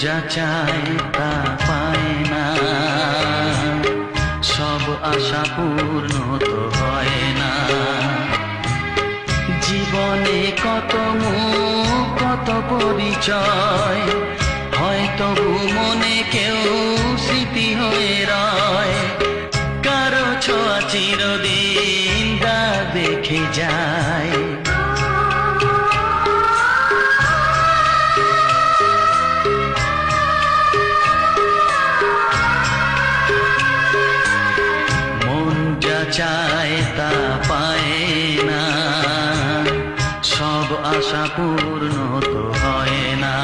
যা চায় তা পায় না, সব আশা পূর্ণ তো হয় না। জীবনে কত মুখ কত পরিচয়, হয়তো মনে কেউ স্মৃতি হয়ে রয়। কারো ছোঁয়া চিরদিন দাগ দেখে যায়। মন যা চায় তা পায় না, সব আশা পূর্ণ তো হয় না।